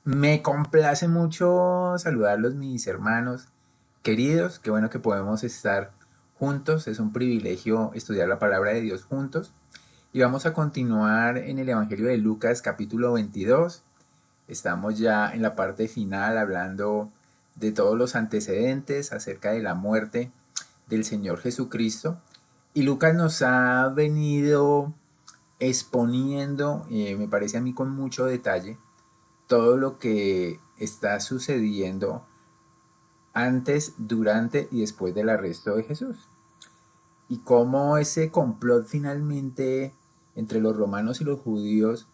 Me complace mucho saludarlos, mis hermanos queridos. Qué bueno que podemos estar juntos. Es un privilegio estudiar la palabra de Dios juntos. Y vamos a continuar en el Evangelio de Lucas capítulo 22. Estamos ya en la parte final hablando de todos los antecedentes acerca de la muerte del Señor Jesucristo. Y Lucas nos ha venido exponiendo, me parece a mí con mucho detalle, todo lo que está sucediendo antes, durante y después del arresto de Jesús. Y cómo ese complot finalmente entre los romanos y los judíos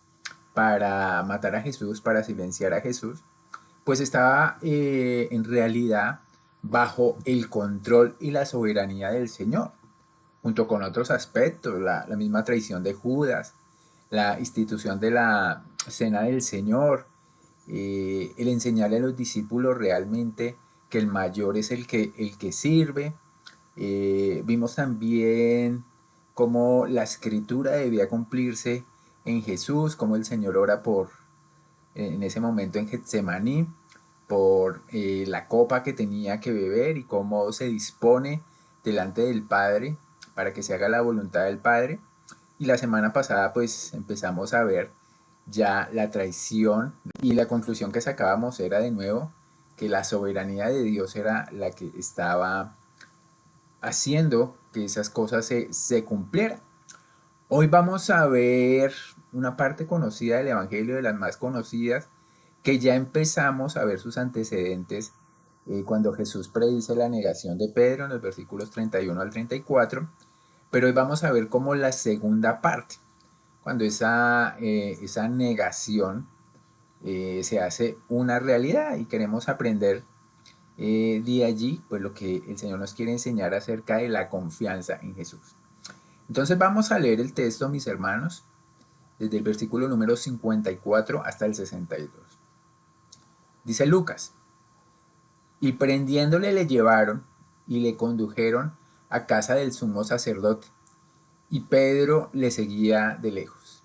para matar a Jesús, para silenciar a Jesús, pues estaba en realidad bajo el control y la soberanía del Señor, junto con otros aspectos, la misma traición de Judas, la institución de la cena del Señor, el enseñarle a los discípulos realmente que el mayor es el que sirve. Vimos también cómo la escritura debía cumplirse en Jesús, cómo el Señor ora en ese momento en Getsemaní, por la copa que tenía que beber y cómo se dispone delante del Padre para que se haga la voluntad del Padre. Y la semana pasada pues empezamos a ver ya la traición y la conclusión que sacábamos era de nuevo que la soberanía de Dios era la que estaba haciendo que esas cosas se cumplieran. Hoy vamos a ver una parte conocida del Evangelio, de las más conocidas, que ya empezamos a ver sus antecedentes cuando Jesús predice la negación de Pedro en los versículos 31 al 34, pero hoy vamos a ver como la segunda parte, cuando esa negación se hace una realidad y queremos aprender de allí pues lo que el Señor nos quiere enseñar acerca de la confianza en Jesús. Entonces vamos a leer el texto, mis hermanos, desde el versículo número 54 hasta el 62. Dice Lucas: y prendiéndole le llevaron y le condujeron a casa del sumo sacerdote, y Pedro le seguía de lejos.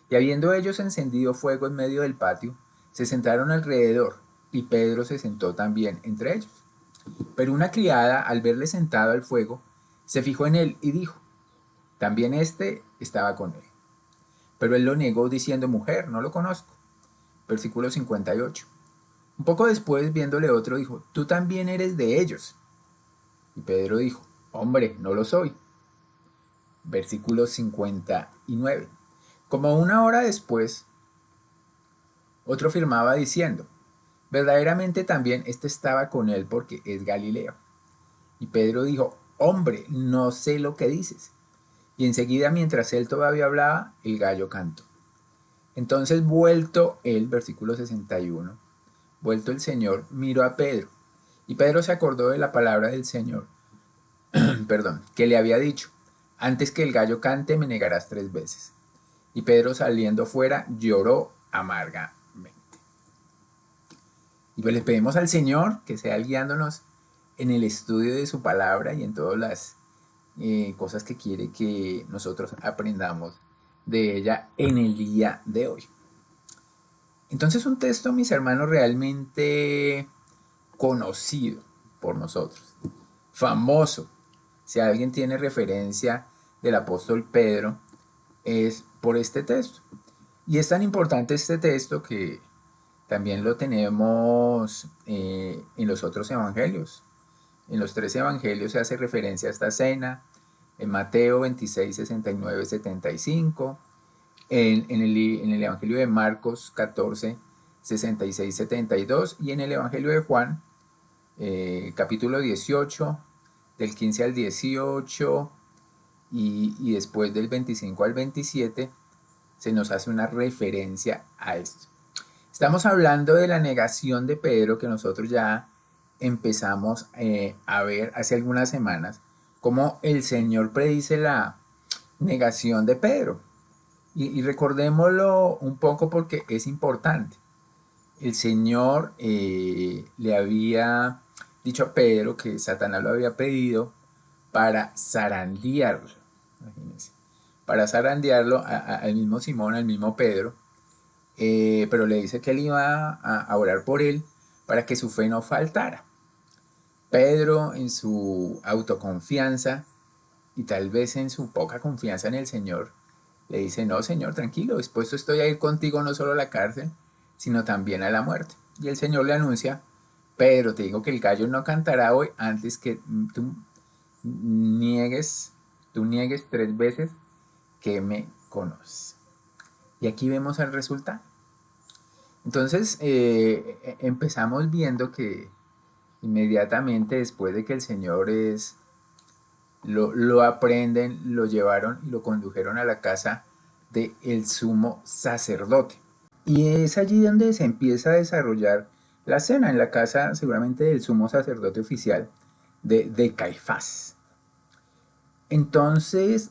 Y habiendo ellos encendido fuego en medio del patio, se sentaron alrededor, y Pedro se sentó también entre ellos. Pero una criada, al verle sentado al fuego, se fijó en él y dijo: también éste estaba con él. Pero él lo negó diciendo: mujer, no lo conozco. Versículo 58. Un poco después, viéndole otro, dijo: tú también eres de ellos. Y Pedro dijo: hombre, no lo soy. Versículo 59. Como una hora después, otro afirmaba diciendo: verdaderamente también este estaba con él, porque es Galileo. Y Pedro dijo: hombre, no sé lo que dices. Y enseguida, mientras él todavía hablaba, el gallo cantó. Entonces, vuelto él, versículo 61, vuelto el Señor, miró a Pedro. Y Pedro se acordó de la palabra del Señor, perdón, que le había dicho: antes que el gallo cante, me negarás 3 veces. Y Pedro, saliendo fuera, lloró amargamente. Y pues le pedimos al Señor que sea guiándonos en el estudio de su palabra y en todas las cosas que quiere que nosotros aprendamos de ella en el día de hoy. Entonces, un texto, mis hermanos, realmente conocido por nosotros, famoso. Si alguien tiene referencia del apóstol Pedro, es por este texto. Y es tan importante este texto que también lo tenemos en los otros evangelios. En los 3 evangelios se hace referencia a esta cena: en Mateo 26, 69, 75, en el Evangelio de Marcos 14, 66, 72, y en el Evangelio de Juan, capítulo 18, del 15 al 18, y después del 25 al 27, se nos hace una referencia a esto. Estamos hablando de la negación de Pedro, que nosotros ya empezamos a ver hace algunas semanas, cómo el Señor predice la negación de Pedro. Y recordémoslo un poco porque es importante. El Señor le había dicho a Pedro que Satanás lo había pedido para zarandearlo. Imagínense. Para zarandearlo al mismo Simón, al mismo Pedro, pero le dice que él iba a orar por él para que su fe no faltara. Pedro, en su autoconfianza y tal vez en su poca confianza en el Señor, le dice: no, Señor, tranquilo, dispuesto estoy a ir contigo no solo a la cárcel, sino también a la muerte. Y el Señor le anuncia: Pedro, te digo que el gallo no cantará hoy antes que niegues, tú niegues 3 veces que me conoces. Y aquí vemos el resultado. Entonces empezamos viendo que inmediatamente después de que el Señor lo aprenden, lo llevaron y lo condujeron a la casa del sumo sacerdote. Y es allí donde se empieza a desarrollar la cena, en la casa seguramente del sumo sacerdote oficial de Caifás. Entonces,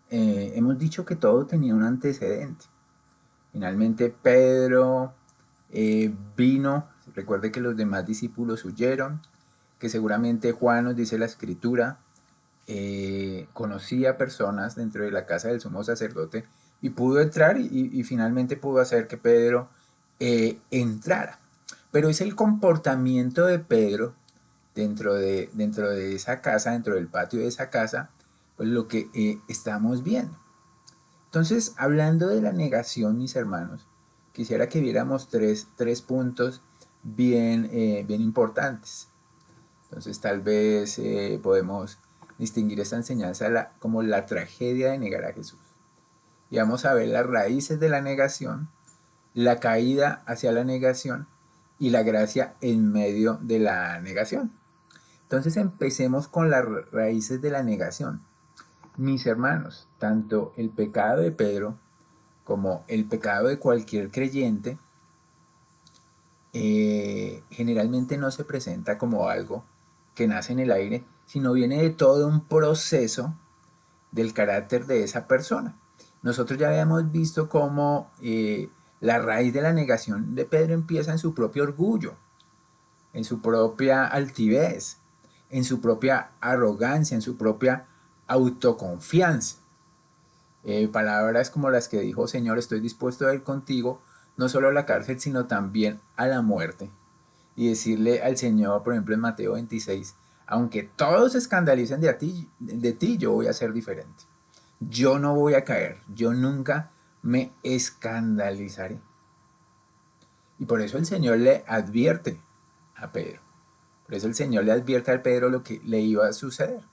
hemos dicho que todo tenía un antecedente. Finalmente Pedro vino, recuerde que los demás discípulos huyeron, que seguramente Juan, nos dice la escritura, conocía personas dentro de la casa del sumo sacerdote y pudo entrar y finalmente pudo hacer que Pedro entrara. Pero es el comportamiento de Pedro dentro de esa casa, dentro del patio de esa casa, pues lo que estamos viendo. Entonces, hablando de la negación, mis hermanos, quisiera que viéramos tres puntos bien importantes. Entonces, tal vez podemos distinguir esta enseñanza como la tragedia de negar a Jesús. Y vamos a ver las raíces de la negación, la caída hacia la negación y la gracia en medio de la negación. Entonces, empecemos con las raíces de la negación. Mis hermanos, tanto el pecado de Pedro como el pecado de cualquier creyente generalmente no se presenta como algo que nace en el aire, sino viene de todo un proceso del carácter de esa persona. Nosotros ya habíamos visto cómo la raíz de la negación de Pedro empieza en su propio orgullo, en su propia altivez, en su propia arrogancia, en su propia autoconfianza. Palabras como las que dijo: Señor, estoy dispuesto a ir contigo no solo a la cárcel, sino también a la muerte. Y decirle al Señor, por ejemplo, en Mateo 26, aunque todos se escandalicen de ti, yo voy a ser diferente. Yo no voy a caer, yo nunca me escandalizaré. Y por eso el Señor le advierte a Pedro. Por eso el Señor le advierte a Pedro lo que le iba a suceder.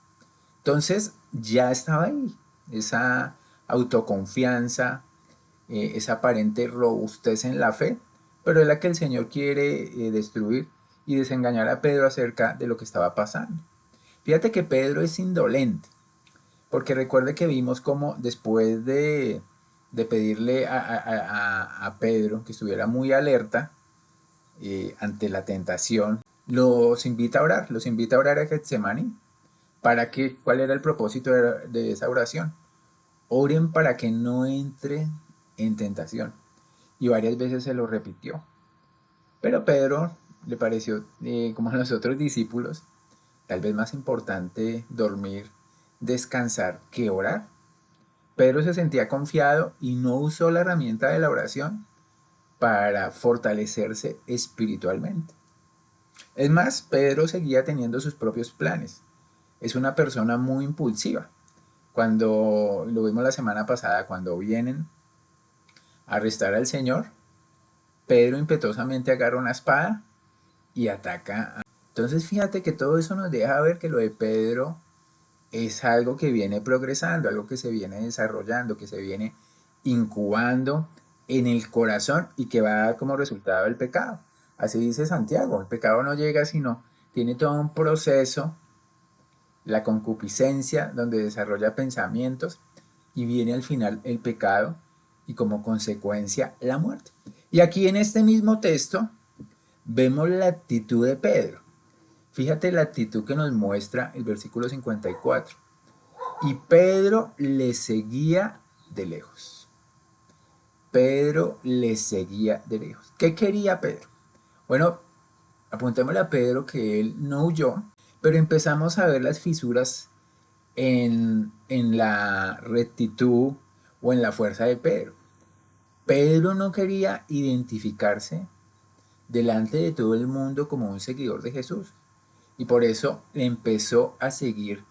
Entonces ya estaba ahí esa autoconfianza, esa aparente robustez en la fe, pero es la que el Señor quiere destruir y desengañar a Pedro acerca de lo que estaba pasando. Fíjate que Pedro es indolente, porque recuerde que vimos como después de pedirle a Pedro que estuviera muy alerta ante la tentación, los invita a orar a Getsemaní. ¿Para qué? ¿Cuál era el propósito de esa oración? Oren para que no entre en tentación. Y varias veces se lo repitió. Pero a Pedro le pareció, como a los otros discípulos, tal vez más importante dormir, descansar que orar. Pedro se sentía confiado y no usó la herramienta de la oración para fortalecerse espiritualmente. Es más, Pedro seguía teniendo sus propios planes. Es una persona muy impulsiva. Cuando lo vimos la semana pasada, cuando vienen a arrestar al Señor, Pedro impetuosamente agarra una espada y ataca. Entonces fíjate que todo eso nos deja ver que lo de Pedro es algo que viene progresando, algo que se viene desarrollando, que se viene incubando en el corazón y que va a dar como resultado el pecado. Así dice Santiago: el pecado no llega, sino tiene todo un proceso, la concupiscencia, donde desarrolla pensamientos y viene al final el pecado y como consecuencia la muerte. Y aquí en este mismo texto vemos la actitud de Pedro. Fíjate la actitud que nos muestra el versículo 54. Y Pedro le seguía de lejos. Pedro le seguía de lejos. ¿Qué quería Pedro? Bueno, apuntémosle a Pedro que él no huyó, pero empezamos a ver las fisuras en la rectitud o en la fuerza de Pedro. Pedro no quería identificarse delante de todo el mundo como un seguidor de Jesús y por eso le empezó a seguir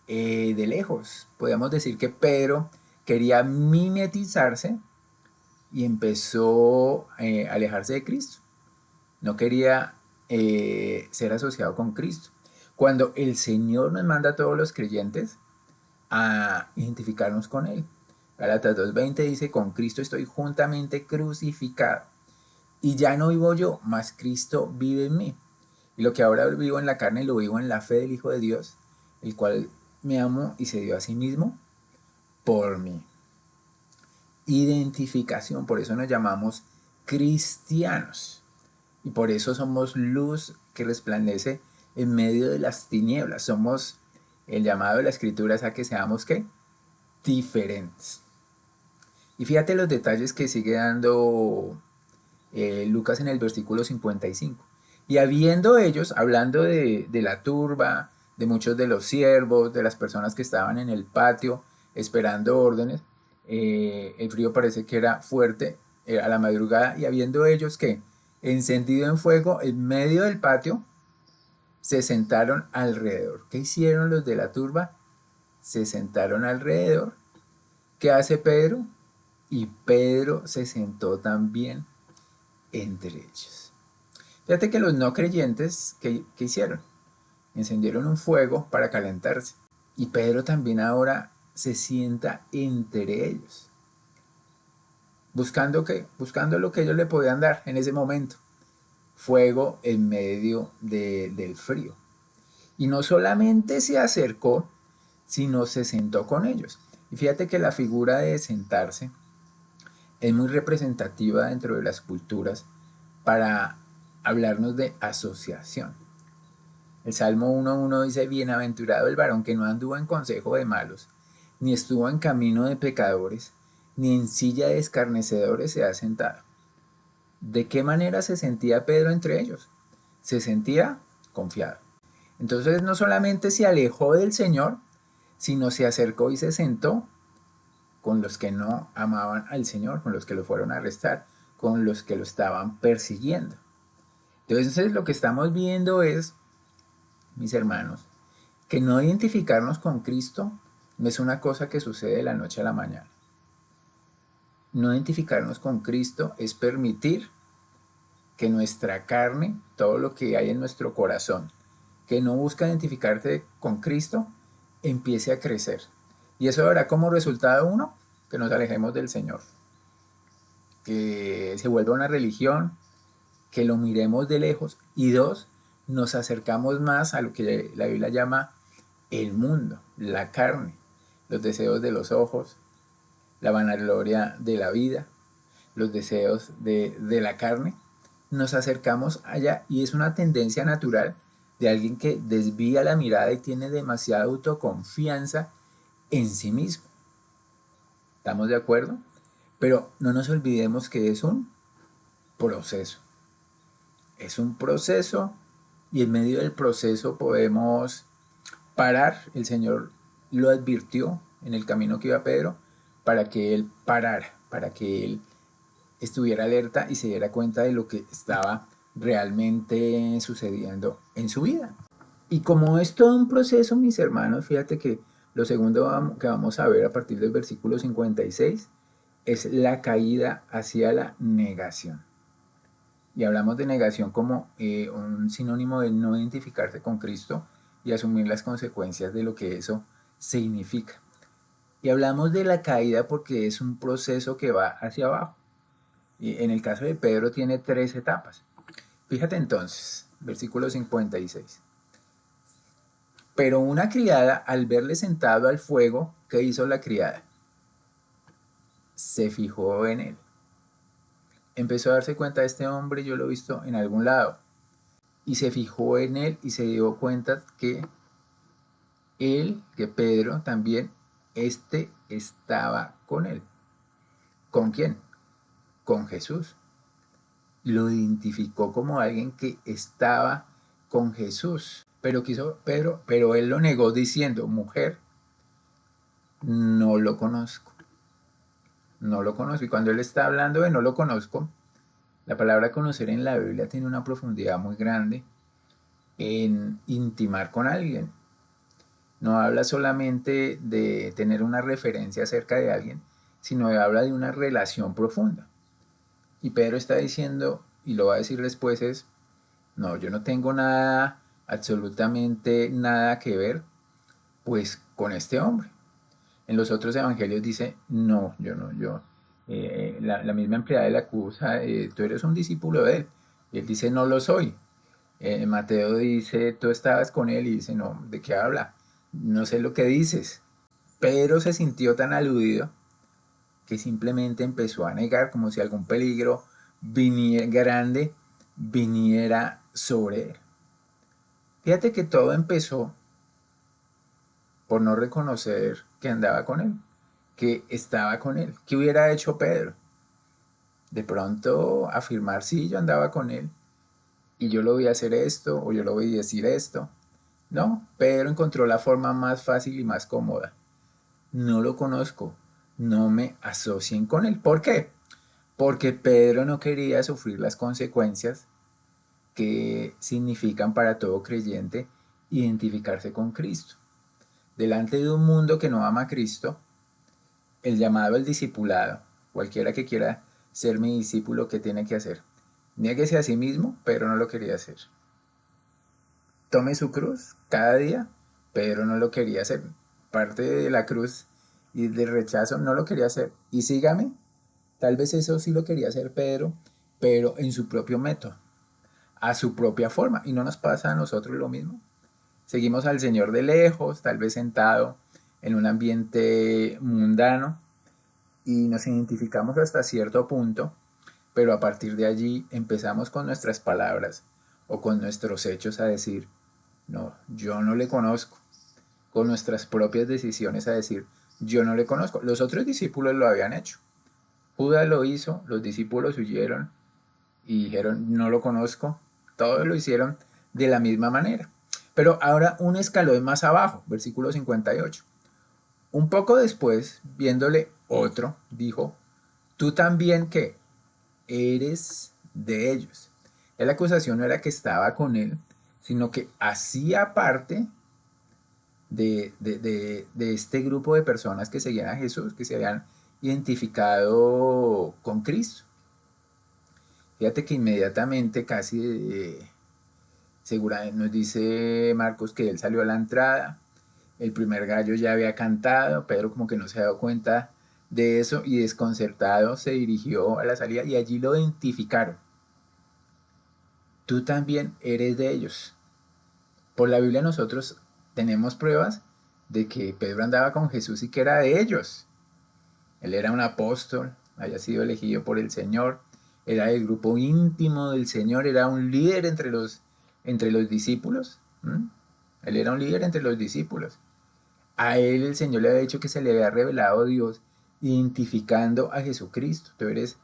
de lejos. Podríamos decir que Pedro quería mimetizarse y empezó a alejarse de Cristo. No quería ser asociado con Cristo. Cuando el Señor nos manda a todos los creyentes a identificarnos con Él. Gálatas 2:20 dice, con Cristo estoy juntamente crucificado. Y ya no vivo yo, mas Cristo vive en mí. Y lo que ahora vivo en la carne lo vivo en la fe del Hijo de Dios, el cual me amó y se dio a sí mismo por mí. Identificación, por eso nos llamamos cristianos. Y por eso somos luz que resplandece en medio de las tinieblas. Somos el llamado de la Escritura es a que seamos ¿qué? Diferentes. Y fíjate los detalles que sigue dando Lucas en el versículo 55. Y habiendo ellos, hablando de la turba, de muchos de los siervos, de las personas que estaban en el patio esperando órdenes, el frío parece que era fuerte a la madrugada, y habiendo ellos que encendido en fuego en medio del patio, se sentaron alrededor. ¿Qué hicieron los de la turba? Se sentaron alrededor. ¿Qué hace Pedro? Y Pedro se sentó también entre ellos. Fíjate que los no creyentes, ¿qué hicieron? Encendieron un fuego para calentarse. Y Pedro también ahora se sienta entre ellos. ¿Buscando qué? Buscando lo que ellos le podían dar en ese momento. Fuego en medio del frío. Y no solamente se acercó, sino se sentó con ellos. Y fíjate que la figura de sentarse es muy representativa dentro de las culturas para hablarnos de asociación. El Salmo 1:1 dice, bienaventurado el varón que no anduvo en consejo de malos, ni estuvo en camino de pecadores, ni en silla de escarnecedores se ha sentado. ¿De qué manera se sentía Pedro entre ellos? Se sentía confiado. Entonces no solamente se alejó del Señor, sino se acercó y se sentó con los que no amaban al Señor, con los que lo fueron a arrestar, con los que lo estaban persiguiendo. Entonces lo que estamos viendo es, mis hermanos, que no identificarnos con Cristo no es una cosa que sucede de la noche a la mañana. No identificarnos con Cristo es permitir que nuestra carne, todo lo que hay en nuestro corazón, que no busca identificarse con Cristo, empiece a crecer. Y eso dará como resultado, uno, que nos alejemos del Señor, que se vuelva una religión, que lo miremos de lejos, y dos, nos acercamos más a lo que la Biblia llama el mundo, la carne, los deseos de los ojos, la vanagloria de la vida, los deseos de la carne. Nos acercamos allá y es una tendencia natural de alguien que desvía la mirada y tiene demasiada autoconfianza en sí mismo. ¿Estamos de acuerdo? Pero no nos olvidemos que es un proceso. Es un proceso y en medio del proceso podemos parar. El Señor lo advirtió en el camino que iba Pedro para que él parara, para que él estuviera alerta y se diera cuenta de lo que estaba realmente sucediendo en su vida. Y como es todo un proceso, mis hermanos, fíjate que lo segundo que vamos a ver a partir del versículo 56 es la caída hacia la negación. Y hablamos de negación como un sinónimo de no identificarse con Cristo y asumir las consecuencias de lo que eso significa. Y hablamos de la caída porque es un proceso que va hacia abajo. Y en el caso de Pedro tiene 3 etapas. Fíjate entonces, versículo 56. Pero una criada, al verle sentado al fuego, ¿qué hizo la criada? Se fijó en él. Empezó a darse cuenta de este hombre, yo lo he visto en algún lado. Y se fijó en él y se dio cuenta que Pedro también, estaba con él. ¿Con quién? Con Jesús. Lo identificó como alguien que estaba con Jesús. Pero él lo negó diciendo, mujer, no lo conozco. no lo conozco. Y cuando él está hablando de no lo conozco, la palabra conocer en la Biblia tiene una profundidad muy grande en intimar con alguien. No habla solamente de tener una referencia acerca de alguien, sino habla de una relación profunda. Y Pedro está diciendo, y lo va a decir después, es, no, yo no tengo nada, absolutamente nada que ver, pues, con este hombre. En los otros evangelios dice, no, yo no, yo, la misma empleada le acusa, tú eres un discípulo de él. Y él dice, no lo soy. Mateo dice, tú estabas con él y dice, no, ¿de qué habla? No sé lo que dices. Pedro se sintió tan aludido que simplemente empezó a negar como si algún peligro viniera, grande viniera sobre él. Fíjate que todo empezó por no reconocer que andaba con él, que estaba con él. ¿Qué hubiera hecho Pedro? De pronto afirmar, sí, yo andaba con él y yo lo voy a hacer esto o yo lo voy a decir esto. No, Pedro encontró la forma más fácil y más cómoda. No lo conozco, no me asocien con él. ¿Por qué? Porque Pedro no quería sufrir las consecuencias que significan para todo creyente identificarse con Cristo. Delante de un mundo que no ama a Cristo, el llamado al discipulado, cualquiera que quiera ser mi discípulo, ¿qué tiene que hacer? Niéguese a sí mismo, pero no lo quería hacer. Tome su cruz cada día, pero no lo quería hacer. Parte de la cruz y del rechazo no lo quería hacer. Y sígame, tal vez eso sí lo quería hacer Pedro, pero en su propio método, a su propia forma. Y no nos pasa a nosotros lo mismo. Seguimos al Señor de lejos, tal vez sentado en un ambiente mundano, y nos identificamos hasta cierto punto, pero a partir de allí empezamos con nuestras palabras o con nuestros hechos a decir, no, yo no le conozco, con nuestras propias decisiones a decir, yo no le conozco. Los otros discípulos lo habían hecho. Judas lo hizo, los discípulos huyeron y dijeron, no lo conozco. Todos lo hicieron de la misma manera. Pero ahora un escalón más abajo, versículo 58. Un poco después, viéndole otro, dijo, tú también que eres de ellos. La acusación no era que estaba con él, sino que hacía parte de este grupo de personas que seguían a Jesús, que se habían identificado con Cristo. Fíjate que inmediatamente, casi seguramente nos dice Marcos que él salió a la entrada, el primer gallo ya había cantado, Pedro como que no se ha dado cuenta de eso y desconcertado se dirigió a la salida y allí lo identificaron. Tú también eres de ellos. Por la Biblia nosotros tenemos pruebas de que Pedro andaba con Jesús y que era de ellos. Él era un apóstol, había sido elegido por el Señor, era del grupo íntimo del Señor, era un líder entre los discípulos. ¿Mm? Él era un líder entre los discípulos. A él el Señor le había dicho que se le había revelado Dios, identificando a Jesucristo. Tú eres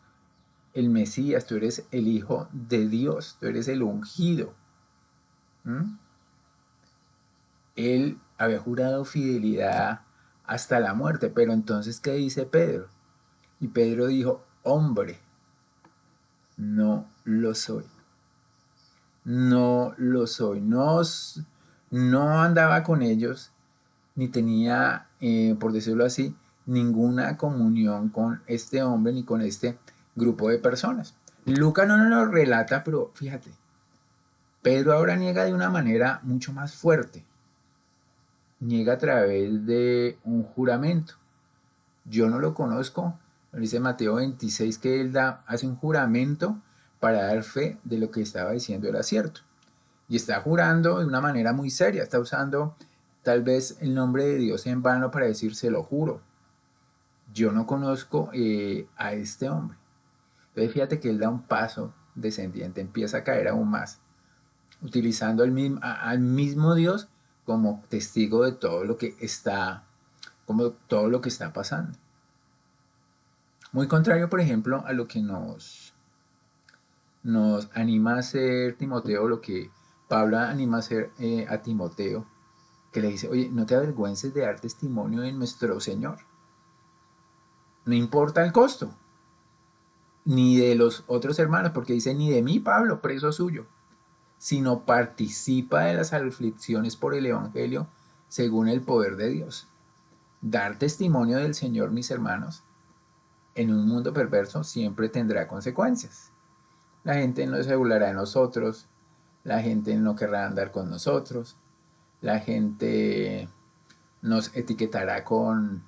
el Mesías, tú eres el Hijo de Dios, tú eres el ungido. ¿Mm? Él había jurado fidelidad hasta la muerte, pero entonces, ¿qué dice Pedro? Y Pedro dijo, hombre, no lo soy. No lo soy. No, no andaba con ellos, ni tenía, por decirlo así, ninguna comunión con este hombre ni con este grupo de personas. Lucas no nos lo relata, pero fíjate, Pedro ahora niega de una manera mucho más fuerte. Niega a través de un juramento. Yo no lo conozco. Dice Mateo 26 que él hace un juramento para dar fe de lo que estaba diciendo era cierto. Y está jurando de una manera muy seria. Está usando tal vez el nombre de Dios en vano para decir se lo juro. Yo no conozco a este hombre. Entonces fíjate que él da un paso descendiente, empieza a caer aún más, utilizando al mismo Dios como testigo de todo lo que está, como todo lo que está pasando. Muy contrario, por ejemplo, a lo que nos anima a hacer Timoteo, lo que Pablo anima a hacer a Timoteo, que le dice, oye, no te avergüences de dar testimonio de nuestro Señor. no importa el costo, ni de los otros hermanos, porque dice ni de mí, Pablo, preso suyo, sino participa de las aflicciones por el Evangelio según el poder de Dios. Dar testimonio del Señor, mis hermanos, en un mundo perverso siempre tendrá consecuencias. La gente no se burlará de nosotros, la gente no querrá andar con nosotros, la gente nos etiquetará con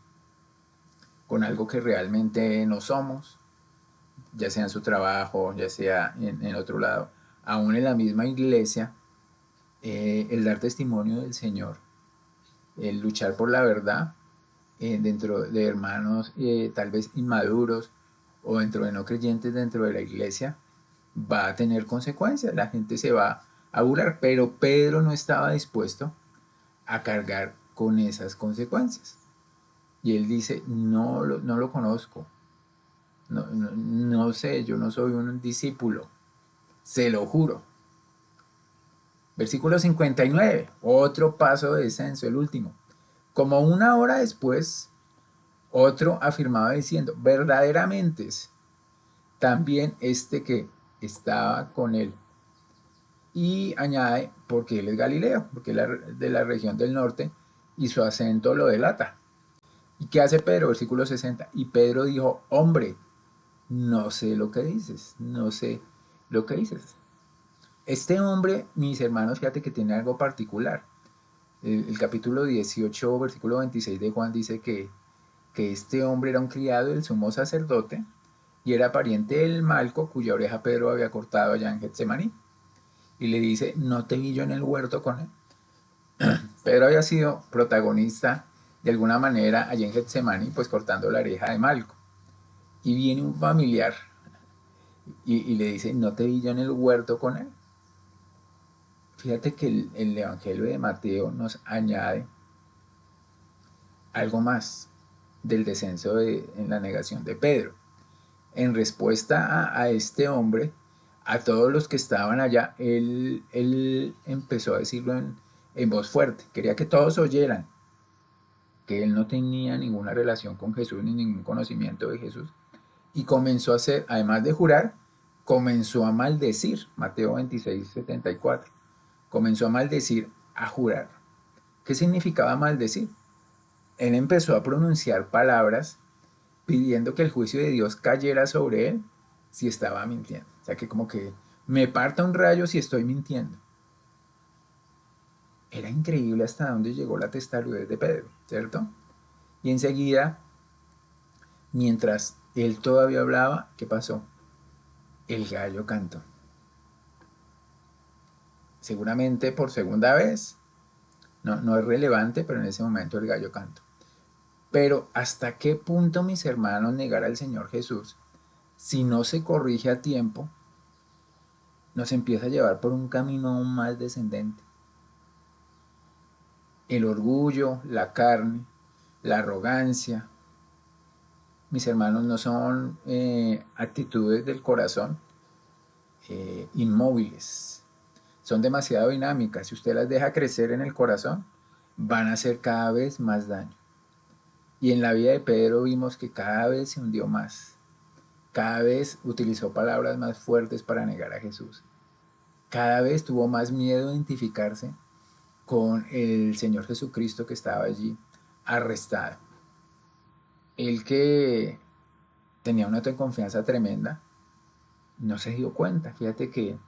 algo que realmente no somos, ya sea en su trabajo, ya sea en otro lado. Aún en la misma iglesia, el dar testimonio del Señor, el luchar por la verdad, dentro de hermanos tal vez inmaduros o dentro de no creyentes dentro de la iglesia, va a tener consecuencias. La gente se va a burlar, pero Pedro no estaba dispuesto a cargar con esas consecuencias. Y él dice, no lo conozco, no sé, yo no soy un discípulo, se lo juro. Versículo 59, otro paso de descenso, el último. Como una hora después, otro afirmaba diciendo, verdaderamente, también este que estaba con él. Y añade, porque él es Galileo, porque es de la región del norte, y su acento lo delata. ¿Y qué hace Pedro? Versículo 60. Y Pedro dijo, hombre, no sé lo que dices, no sé lo que dices. Este hombre, mis hermanos, fíjate que tiene algo particular. El capítulo 18, versículo 26 de Juan dice que este hombre era un criado del sumo sacerdote y era pariente del Malco, cuya oreja Pedro había cortado allá en Getsemaní. Y le dice, no te vi yo en el huerto con él. Pedro había sido protagonista de alguna manera allá en Getsemaní, pues cortando la oreja de Malco. Y viene un familiar y le dice, no te vi yo en el huerto con él. Fíjate que el Evangelio de Mateo nos añade algo más del descenso en la negación de Pedro. En respuesta a este hombre, a todos los que estaban allá, él empezó a decirlo en voz fuerte. Quería que todos oyeran que él no tenía ninguna relación con Jesús ni ningún conocimiento de Jesús. Y comenzó a hacer, además de jurar, comenzó a maldecir. Mateo 26, 74. Comenzó a maldecir, a jurar. ¿Qué significaba maldecir? Él empezó a pronunciar palabras pidiendo que el juicio de Dios cayera sobre él si estaba mintiendo. O sea que como que me parta un rayo si estoy mintiendo. Era increíble hasta dónde llegó la testarudez de Pedro, ¿cierto? Y enseguida, mientras él todavía hablaba, ¿qué pasó? El gallo cantó. Seguramente por segunda vez, no es relevante, pero en ese momento el gallo cantó. Pero ¿hasta qué punto, mis hermanos, negar al Señor Jesús, si no se corrige a tiempo, nos empieza a llevar por un camino aún más descendente? El orgullo, la carne, la arrogancia, mis hermanos, no son actitudes del corazón inmóviles. Son demasiado dinámicas. Si usted las deja crecer en el corazón, van a hacer cada vez más daño. Y en la vida de Pedro vimos que cada vez se hundió más. Cada vez utilizó palabras más fuertes para negar a Jesús. Cada vez tuvo más miedo de identificarse con el Señor Jesucristo que estaba allí arrestado. Él que tenía una autoconfianza tremenda, no se dio cuenta. Fíjate que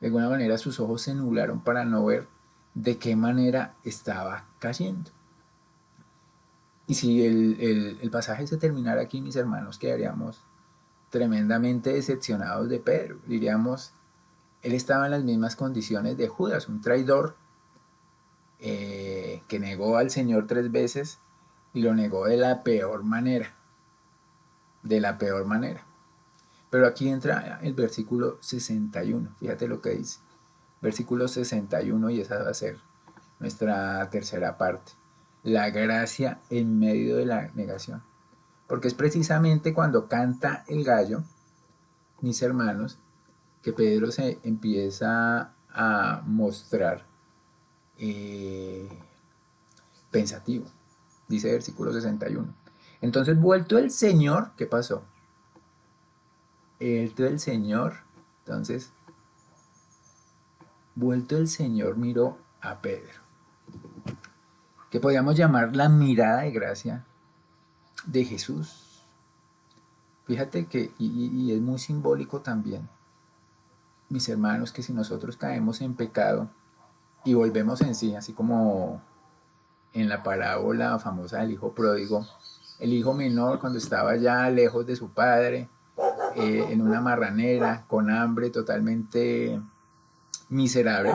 de alguna manera sus ojos se nublaron para no ver de qué manera estaba cayendo. Y si el pasaje se terminara aquí, mis hermanos, quedaríamos tremendamente decepcionados de Pedro. Diríamos, él estaba en las mismas condiciones de Judas, un traidor que negó al Señor 3 veces y lo negó de la peor manera. De la peor manera. Pero aquí entra el versículo 61. Fíjate lo que dice. Versículo 61, y esa va a ser nuestra tercera parte. La gracia en medio de la negación. Porque es precisamente cuando canta el gallo, mis hermanos, que Pedro se empieza a mostrar pensativo. Dice versículo 61. Entonces, vuelto el Señor, ¿qué pasó? Vuelto el Señor, entonces, vuelto el Señor miró a Pedro, que podríamos llamar la mirada de gracia de Jesús. Fíjate que, y es muy simbólico también, mis hermanos, que si nosotros caemos en pecado y volvemos en sí, así como en la parábola famosa del hijo pródigo, el hijo menor cuando estaba ya lejos de su padre, en una marranera, con hambre, totalmente miserable,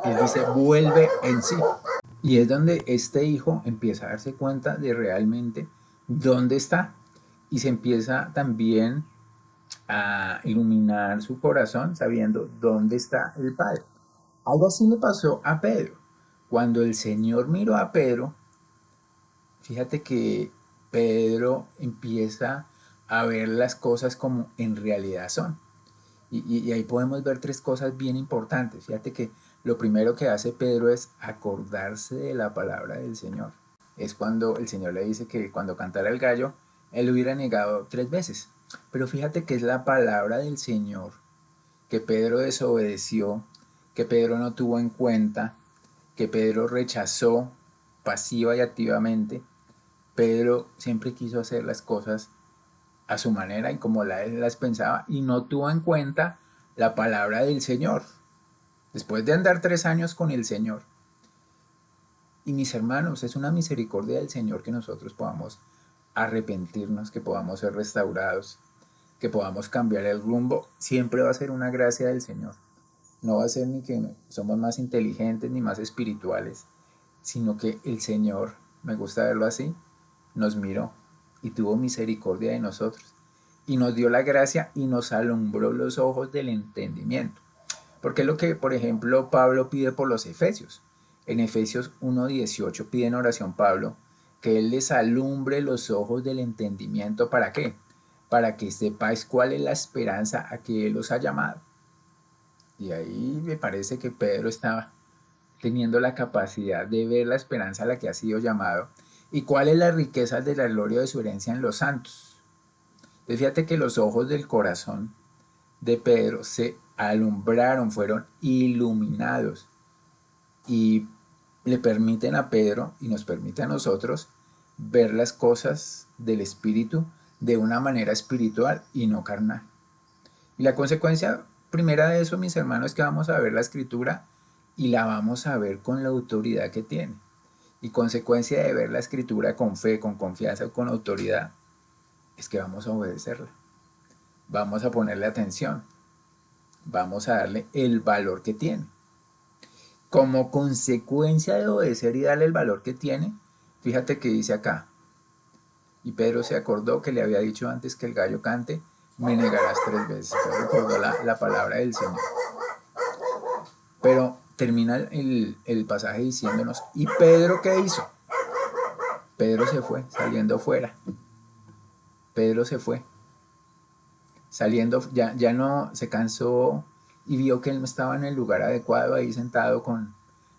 él dice, vuelve en sí. Y es donde este hijo empieza a darse cuenta de realmente dónde está. Y se empieza también a iluminar su corazón sabiendo dónde está el Padre. Algo así le pasó a Pedro. Cuando el Señor miró a Pedro, fíjate que Pedro empieza a ver las cosas como en realidad son. Y ahí podemos ver tres cosas bien importantes. Fíjate que lo primero que hace Pedro es acordarse de la palabra del Señor. Es cuando el Señor le dice que cuando cantara el gallo, él lo hubiera negado 3 veces. Pero fíjate que es la palabra del Señor, que Pedro desobedeció, que Pedro no tuvo en cuenta, que Pedro rechazó pasiva y activamente. Pedro siempre quiso hacer las cosas a su manera y como él las pensaba y no tuvo en cuenta la palabra del Señor. Después de andar 3 años con el Señor. Y mis hermanos, es una misericordia del Señor que nosotros podamos arrepentirnos, que podamos ser restaurados, que podamos cambiar el rumbo. Siempre va a ser una gracia del Señor. No va a ser ni que somos más inteligentes ni más espirituales, sino que el Señor, me gusta verlo así, nos miró y tuvo misericordia de nosotros y nos dio la gracia y nos alumbró los ojos del entendimiento. Porque es lo que, por ejemplo, Pablo pide por los Efesios. En Efesios 1:18 pide en oración Pablo que Él les alumbre los ojos del entendimiento. ¿Para qué? Para que sepáis cuál es la esperanza a que Él os ha llamado. Y ahí me parece que Pedro estaba teniendo la capacidad de ver la esperanza a la que ha sido llamado y cuál es la riqueza de la gloria de su herencia en los santos. Entonces fíjate que los ojos del corazón de Pedro se alumbraron, fueron iluminados y le permiten a Pedro y nos permite a nosotros ver las cosas del Espíritu de una manera espiritual y no carnal. Y la consecuencia primera de eso, mis hermanos, es que vamos a ver la Escritura y la vamos a ver con la autoridad que tiene. Y consecuencia de ver la Escritura con fe, con confianza, con autoridad, es que vamos a obedecerla. Vamos a ponerle atención. Vamos a darle el valor que tiene. Como consecuencia de obedecer y darle el valor que tiene, fíjate que dice acá, y Pedro se acordó que le había dicho antes que el gallo cante, me negarás 3 veces. Pero recordó la palabra del Señor. Pero termina el pasaje diciéndonos, ¿y Pedro qué hizo? Pedro se fue, saliendo fuera. Pedro se fue, saliendo, ya no se cansó y vio que él no estaba en el lugar adecuado, ahí sentado con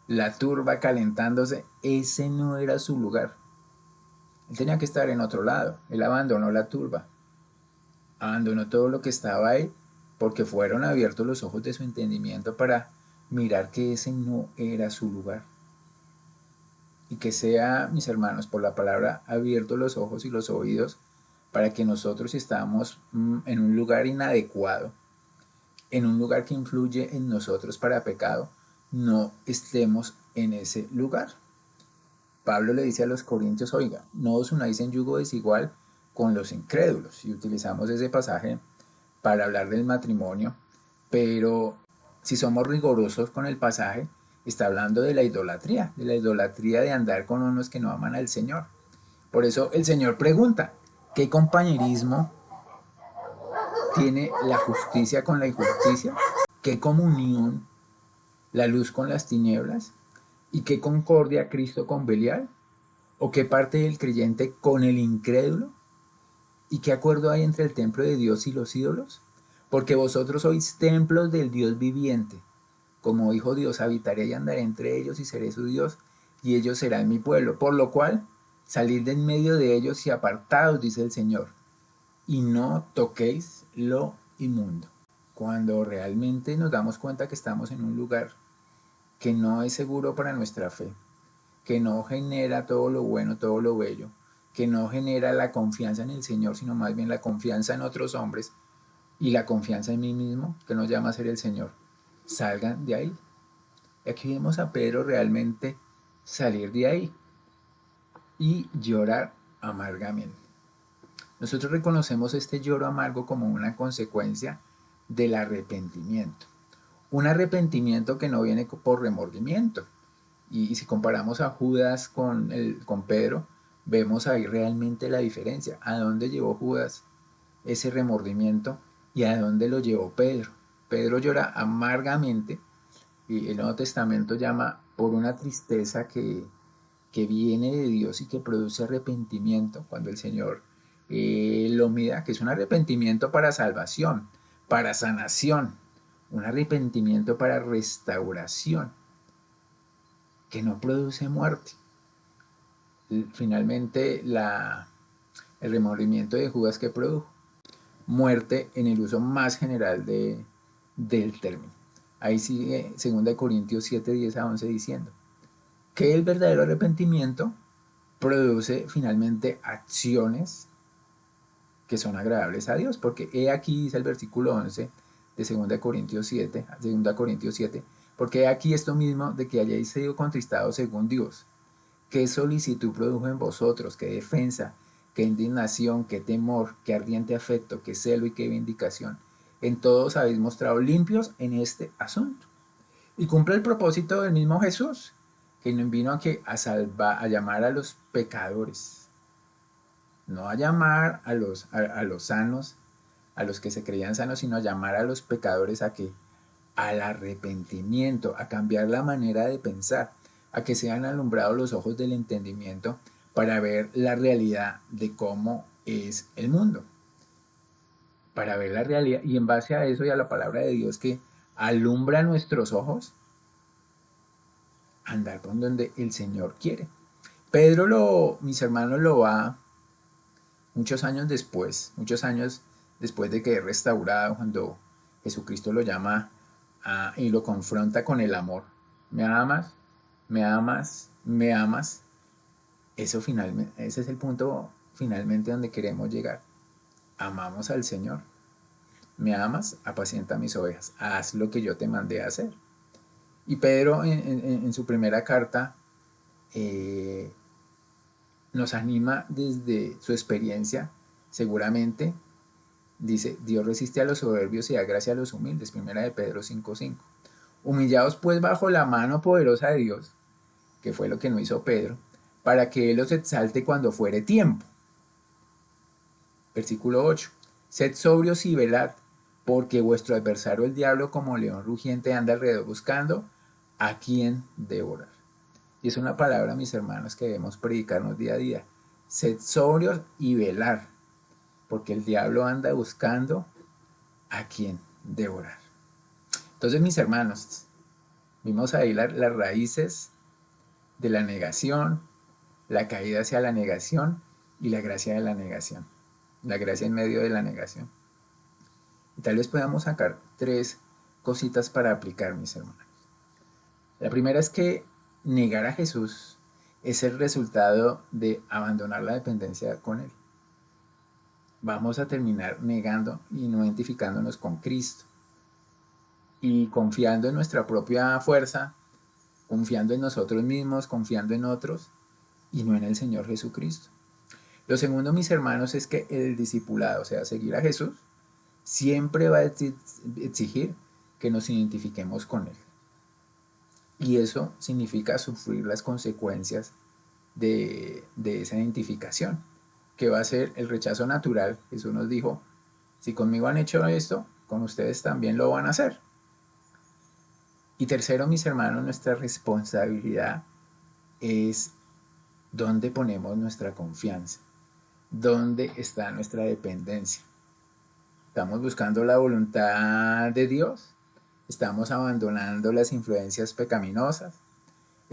la turba calentándose. Ese no era su lugar. Él tenía que estar en otro lado. Él abandonó la turba, abandonó todo lo que estaba ahí, porque fueron abiertos los ojos de su entendimiento para mirar que ese no era su lugar. Y que sea, mis hermanos, por la palabra, abiertos los ojos y los oídos para que nosotros, si estamos en un lugar inadecuado, en un lugar que influye en nosotros para pecado, no estemos en ese lugar. Pablo le dice a los corintios, oiga, no os unáis en yugo desigual con los incrédulos. Y utilizamos ese pasaje para hablar del matrimonio, pero si somos rigurosos con el pasaje, está hablando de la idolatría de andar con unos que no aman al Señor. Por eso el Señor pregunta, ¿qué compañerismo tiene la justicia con la injusticia? ¿Qué comunión la luz con las tinieblas? ¿Y qué concordia Cristo con Belial? ¿O qué parte del creyente con el incrédulo? ¿Y qué acuerdo hay entre el templo de Dios y los ídolos? Porque vosotros sois templos del Dios viviente. Como dijo Dios, habitaré y andaré entre ellos y seré su Dios, y ellos serán mi pueblo. Por lo cual, salid de en medio de ellos y apartaos, dice el Señor, y no toquéis lo inmundo. Cuando realmente nos damos cuenta que estamos en un lugar que no es seguro para nuestra fe, que no genera todo lo bueno, todo lo bello, que no genera la confianza en el Señor, sino más bien la confianza en otros hombres y la confianza en mí mismo, que nos llama a ser el Señor. Salgan de ahí. Y aquí vemos a Pedro realmente salir de ahí y llorar amargamente. Nosotros reconocemos este lloro amargo como una consecuencia del arrepentimiento. Un arrepentimiento que no viene por remordimiento. Y si comparamos a Judas con Pedro, vemos ahí realmente la diferencia. ¿A dónde llevó Judas ese remordimiento y a dónde lo llevó Pedro? Pedro llora amargamente y el Nuevo Testamento llama por una tristeza que viene de Dios y que produce arrepentimiento cuando el Señor lo mira, que es un arrepentimiento para salvación, para sanación, un arrepentimiento para restauración, que no produce muerte. Finalmente, el remordimiento de Judas que produjo muerte en el uso más general del término. Ahí sigue 2 Corintios 7, 10 a 11 diciendo que el verdadero arrepentimiento produce finalmente acciones que son agradables a Dios, porque he aquí dice el versículo 11 de 2 Corintios 7, 2 Corintios 7, porque he aquí esto mismo de que hayáis sido contristados según Dios. ¿Qué solicitud produjo en vosotros? ¿Qué defensa? ¿Qué indignación? ¿Qué temor? ¿Qué ardiente afecto? ¿Qué celo y qué vindicación? En todos habéis mostrado limpios en este asunto. Y cumple el propósito del mismo Jesús, que no vino a llamar a los pecadores, no a llamar a los sanos, a los que se creían sanos, sino a llamar a los pecadores a que al arrepentimiento, a cambiar la manera de pensar, a que sean alumbrados los ojos del entendimiento para ver la realidad de cómo es el mundo, para ver la realidad y en base a eso y a la palabra de Dios que alumbra nuestros ojos, andar por donde el Señor quiere. Pedro, mis hermanos, lo va muchos años después de que es restaurado, cuando Jesucristo lo llama y lo confronta con el amor. ¿Me amas? ¿Me amas? ¿Me amas? Eso finalmente, ese es el punto finalmente donde queremos llegar. Amamos al Señor. ¿Me amas? Apacienta mis ovejas. Haz lo que yo te mandé a hacer. Y Pedro en su primera carta eh, nos anima desde su experiencia, seguramente. Dice, Dios resiste a los soberbios y da gracia a los humildes. Primera de Pedro 5:5. Humillaos pues bajo la mano poderosa de Dios, que fue lo que no hizo Pedro, para que Él os exalte cuando fuere tiempo. Versículo 8. Sed sobrios y velad, porque vuestro adversario el diablo como león rugiente anda alrededor buscando a quien devorar. Y es una palabra, mis hermanos, que debemos predicarnos día a día. Sed sobrios y velar, porque el diablo anda buscando a quien devorar. Entonces, mis hermanos, vimos ahí las raíces de la negación, la caída hacia la negación y la gracia de la negación. La gracia en medio de la negación. Y tal vez podamos sacar 3 cositas para aplicar, mis hermanos. La primera es que negar a Jesús es el resultado de abandonar la dependencia con Él. Vamos a terminar negando y no identificándonos con Cristo y confiando en nuestra propia fuerza, confiando en nosotros mismos, confiando en otros y no en el Señor Jesucristo. Lo segundo, mis hermanos, es que el discipulado, o sea, seguir a Jesús, siempre va a exigir que nos identifiquemos con Él. Y eso significa sufrir las consecuencias de esa identificación, que va a ser el rechazo natural. Jesús nos dijo, si conmigo han hecho esto, con ustedes también lo van a hacer. Y tercero, mis hermanos, nuestra responsabilidad es dónde ponemos nuestra confianza, dónde está nuestra dependencia. ¿Estamos buscando la voluntad de Dios? ¿Estamos abandonando las influencias pecaminosas?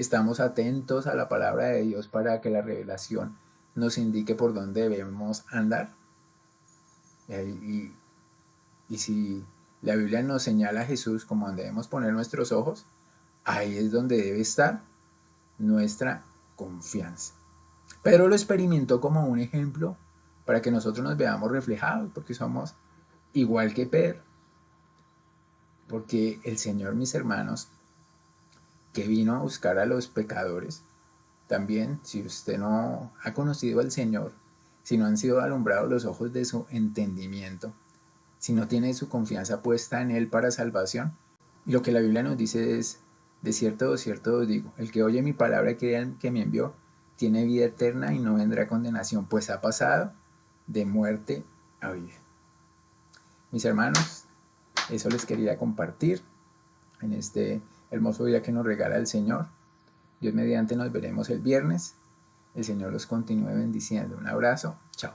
estamos atentos a la palabra de Dios para que la revelación nos indique por dónde debemos andar. Y, y si la Biblia nos señala a Jesús como donde debemos poner nuestros ojos, ahí es donde debe estar nuestra confianza. Pedro lo experimentó como un ejemplo para que nosotros nos veamos reflejados, porque somos igual que Pedro. Porque el Señor, mis hermanos, que vino a buscar a los pecadores, también, si usted no ha conocido al Señor, si no han sido alumbrados los ojos de su entendimiento, si no tiene su confianza puesta en Él para salvación, lo que la Biblia nos dice es, de cierto os digo, el que oye mi palabra y cree al que me envió, tiene vida eterna y no vendrá condenación, pues ha pasado de muerte a vida. Mis hermanos, eso les quería compartir en este hermoso día que nos regala el Señor. Dios mediante nos veremos el viernes. El Señor los continúe bendiciendo. Un abrazo. Chao.